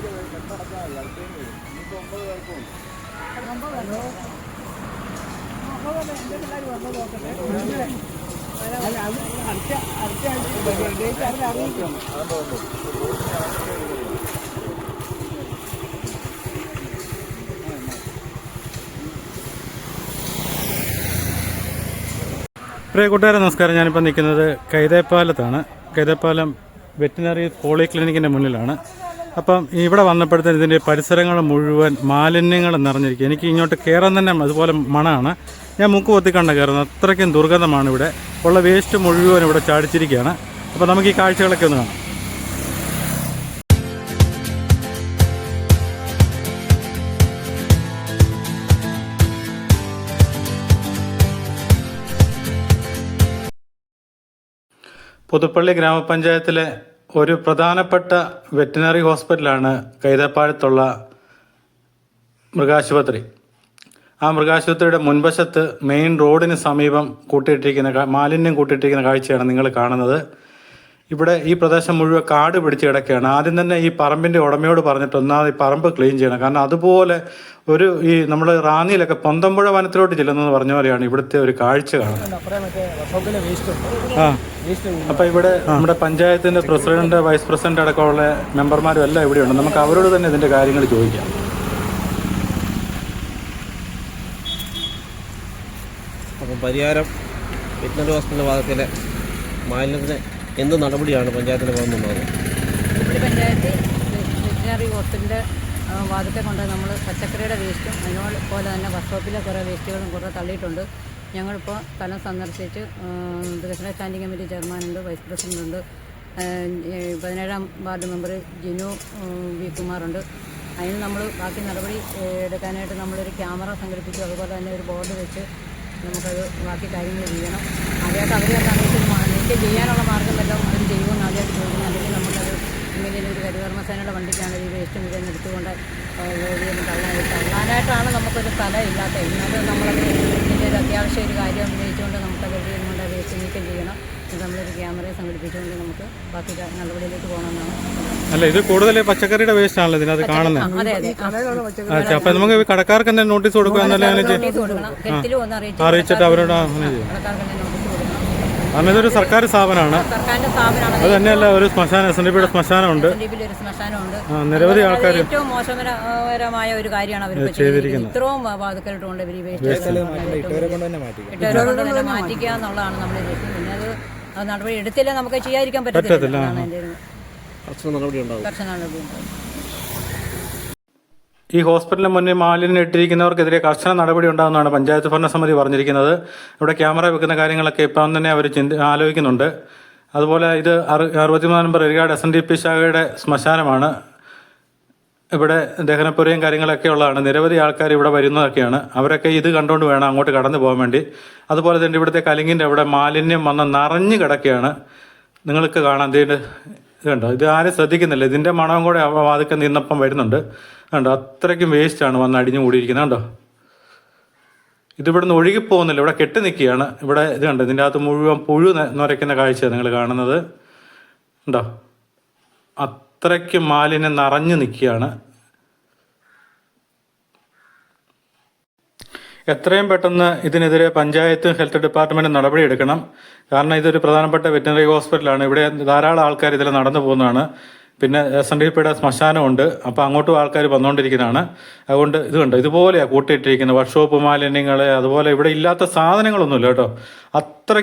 പ്രിയ കൂട്ടുകാരെ നമസ്കാരം. ഞാനിപ്പോൾ നിൽക്കുന്നത് കൈതേപ്പാലത്താണ്. കൈതേപ്പാലം വെറ്റിനറി പോളിക്ലിനിക്കിൻ്റെ മുന്നിലാണ്. അപ്പം ഇവിടെ വന്നപ്പോഴത്തേന് ഇതിൻ്റെ പരിസരങ്ങൾ മുഴുവൻ മാലിന്യങ്ങൾ നിറഞ്ഞിരിക്കുക. എനിക്ക് ഇങ്ങോട്ട് കയറാൻ തന്നെ അതുപോലെ മണമാണ്. ഞാൻ മുക്ക് പൊത്തിക്കണ്ട കയറുന്നത്, അത്രയ്ക്കും ദുർഗന്ധമാണ്. ഇവിടെ ഉള്ള വേസ്റ്റ് മുഴുവൻ ഇവിടെ ചാടിച്ചിരിക്കുകയാണ്. അപ്പോൾ നമുക്ക് ഈ കാഴ്ചകളൊക്കെ ഒന്ന് കാണാം. പുതുപ്പള്ളി ഗ്രാമപഞ്ചായത്തിലെ ഒരു പ്രധാനപ്പെട്ട വെറ്റിനറി ഹോസ്പിറ്റലാണ് കൈതപ്പാലത്തുള്ള മൃഗാശുപത്രി. ആ മൃഗാശുപത്രിയുടെ മുൻവശത്ത് മെയിൻ റോഡിന് സമീപം മാലിന്യം കൂട്ടിയിട്ടിരിക്കുന്ന കാഴ്ചയാണ് നിങ്ങൾ കാണുന്നത്. ഇവിടെ ഈ പ്രദേശം മുഴുവൻ കാട് പിടിച്ച് കിടക്കുകയാണ്. ആദ്യം തന്നെ ഈ പറമ്പിൻ്റെ ഉടമയോട് പറഞ്ഞിട്ട് ഒന്നാമത് ഈ പറമ്പ് ക്ലീൻ ചെയ്യണം. കാരണം അതുപോലെ ഈ നമ്മൾ റാന്നിയിലൊക്കെ പൊന്തമ്പുഴ വനത്തിലോട്ട് ചെല്ലുന്നെന്ന് പറഞ്ഞ പോലെയാണ് ഇവിടുത്തെ ഒരു കാഴ്ച കാണുന്നത്. അപ്പം ഇവിടെ നമ്മുടെ പഞ്ചായത്തിൻ്റെ പ്രസിഡന്റ്, വൈസ് പ്രസിഡന്റ് അടക്കമുള്ള മെമ്പർമാരും എല്ലാം ഇവിടെയുണ്ട്. നമുക്ക് അവരോട് തന്നെ ഇതിൻ്റെ കാര്യങ്ങൾ ചോദിക്കാം. അപ്പം പരിഹാരം വെറ്റിനറി ഹോസ്പിറ്റൽ ഭാഗത്തിലെ മാലിന്യത്തിന് എന്ത് നടപടിയാണ് പഞ്ചായത്തിന് പോകുന്നുള്ളത്? പഞ്ചായത്ത് വെറ്റിനറി ഹോസ്പിറ്റലിൻ്റെ വാദത്തെ കൊണ്ട് നമ്മൾ പച്ചക്കറിയുടെ വേസ്റ്റും അതുപോലെ തന്നെ വർക്ക്ഷോപ്പിലെ കുറേ വേസ്റ്റുകളും കുറേ തള്ളിയിട്ടുണ്ട്. ഞങ്ങളിപ്പോൾ സ്ഥലം സന്ദർശിച്ച് വികസന സ്റ്റാൻഡിംഗ് കമ്മിറ്റി ചെയർമാനുണ്ട്, വൈസ് പ്രസിഡൻ്റുണ്ട്, 17ാം വാർഡ് മെമ്പർ ജിനു വി കുമാറുണ്ട്. അതിന് നമ്മൾ ബാക്കി നടപടി എടുക്കാനായിട്ട് നമ്മളൊരു ക്യാമറ സംഘടിപ്പിച്ചു. അതുപോലെ തന്നെ ഒരു ബോർഡ് വെച്ച് നമുക്കത് ബാക്കി കാര്യങ്ങൾ ചെയ്യണം. ആദ്യമായിട്ട് അവരെയൊക്കെ അറിയിച്ച് ചെയ്യാനുള്ള മാർഗം വല്ലതും അവർ ചെയ്യുമെന്ന് ആദ്യമായിട്ട് ചോദിക്കുന്നത്. അല്ലെങ്കിൽ നമുക്കത് ഇങ്ങനെ ഒരു ഹരിതകർമ്മസേനയുടെ വണ്ടിക്കാണ് ഈ വേസ്റ്റ് മുഴുവൻ എടുത്തുകൊണ്ട് തള്ളാനായിട്ടാണ് നമുക്കൊരു സ്ഥലം ഇല്ലാത്തത്. എന്നാലും നമ്മളത് ഇതിൻ്റെ ഒരു അത്യാവശ്യം ഒരു കാര്യം ഉന്നയിച്ചുകൊണ്ട് നമുക്കത് കൊണ്ട് വേസ്റ്റ് നീക്കം ചെയ്യണം. നമ്മളൊരു ക്യാമറയെ സംഘടിപ്പിച്ചുകൊണ്ട് നമുക്ക് ബാക്കി നടപടിയിലേക്ക് പോകണമെന്നാണ്. അല്ല, ഇത് കൂടുതൽ പച്ചക്കറിയുടെ വേസ്റ്റ് ആണല്ലോ ഇതിനകത്ത് കാണുന്നത്. അതെ അതെ. അപ്പം നമുക്ക് കടക്കാർക്ക് തന്നെ നോട്ടീസ് കൊടുക്കുക അറിയിച്ചിട്ട് അവരോട് കാരണം ഇതൊരു സർക്കാർ സ്ഥാപനമാണ്. അത് തന്നെയല്ല, ഒരു ശ്മശാനം, SNDP ശ്മശാനമുണ്ട്. നിരവധി ആൾക്കാർ ഏറ്റവും മോശകരമായ ഒരു കാര്യമാണ് അവർ ചെയ്തിരിക്കുന്നത്. ഇത്രയും വാതുക്കളിട്ടുകൊണ്ട് ഇട്ടവരെ മാറ്റിക്കുക എന്നുള്ളതാണ് നമ്മുടെ ലക്ഷ്യം. പിന്നെ അത് നടപടി എടുത്തില്ല നമുക്ക് ചെയ്യാതിരിക്കാൻ പറ്റത്തില്ല. കർശന നടപടി ഉണ്ടാവും. ഈ ഹോസ്പിറ്റലിന് മുന്നിൽ മാലിന്യം ഇട്ടിരിക്കുന്നവർക്കെതിരെ കർശന നടപടി ഉണ്ടാകുമെന്നാണ് പഞ്ചായത്ത് ഭരണസമിതി പറഞ്ഞിരിക്കുന്നത്. ഇവിടെ ക്യാമറ വെക്കുന്ന കാര്യങ്ങളൊക്കെ ഇപ്പം തന്നെ അവർ ആലോചിക്കുന്നുണ്ട്. അതുപോലെ ഇത് 63 നമ്പർ എരികാട് SNDP ശാഖയുടെ ശ്മശാനമാണ്. ഇവിടെ ദഹനപ്പുരയും കാര്യങ്ങളൊക്കെ ഉള്ളതാണ്. നിരവധി ആൾക്കാർ ഇവിടെ വരുന്നതൊക്കെയാണ്. അവരൊക്കെ ഇത് കണ്ടുകൊണ്ട് വേണം അങ്ങോട്ട് കടന്നു പോകാൻ വേണ്ടി. അതുപോലെ തന്നെ ഇവിടുത്തെ കലിങ്ങിൻ്റെ അവിടെ മാലിന്യം വന്ന് നിറഞ്ഞു കിടക്കുകയാണ്. നിങ്ങൾക്ക് കാണാം. ഇത് കണ്ടോ, ഇത് ആരും ശ്രദ്ധിക്കുന്നില്ല. ഇതിൻ്റെ മണവും കൂടെ വാതിക്കെ നിന്നപ്പം വരുന്നുണ്ട്. കണ്ടോ, അത്രയ്ക്കും വേസ്റ്റാണ് വന്ന് അടിഞ്ഞു കൂടിയിരിക്കുന്നത്. കണ്ടോ, ഇതിവിടുന്ന് ഒഴുകിപ്പോകുന്നില്ല, ഇവിടെ കെട്ടി നിൽക്കുകയാണ്. ഇവിടെ ഇത് കണ്ടോ, ഇതിൻ്റെ അകത്ത് മുഴുവൻ പുഴു നുരയ്ക്കുന്ന കാഴ്ചയാണ് നിങ്ങൾ കാണുന്നത്. കണ്ടോ, അത്രയ്ക്കും മാലിന്യം നിറഞ്ഞു നിൽക്കുകയാണ്. എത്രയും പെട്ടെന്ന് ഇതിനെതിരെ പഞ്ചായത്തും ഹെൽത്ത് ഡിപ്പാർട്ട്മെൻറ്റും നടപടിയെടുക്കണം. കാരണം ഇതൊരു പ്രധാനപ്പെട്ട വെറ്റിനറി ഹോസ്പിറ്റലാണ്. ഇവിടെ ധാരാളം ആൾക്കാർ ഇതിൽ നടന്നു പോകുന്നതാണ്. പിന്നെ SNDPയുടെ ശ്മശാനമുണ്ട്. അപ്പോൾ അങ്ങോട്ടും ആൾക്കാർ വന്നുകൊണ്ടിരിക്കുന്നതാണ്. അതുകൊണ്ട് ഇത് കണ്ടോ, ഇതുപോലെയാണ് കൂട്ടിയിട്ടിരിക്കുന്നത് വർക്ക്ഷോപ്പ് മാലിന്യങ്ങൾ. അതുപോലെ ഇവിടെ ഇല്ലാത്ത സാധനങ്ങളൊന്നുമില്ല കേട്ടോ. അത്ര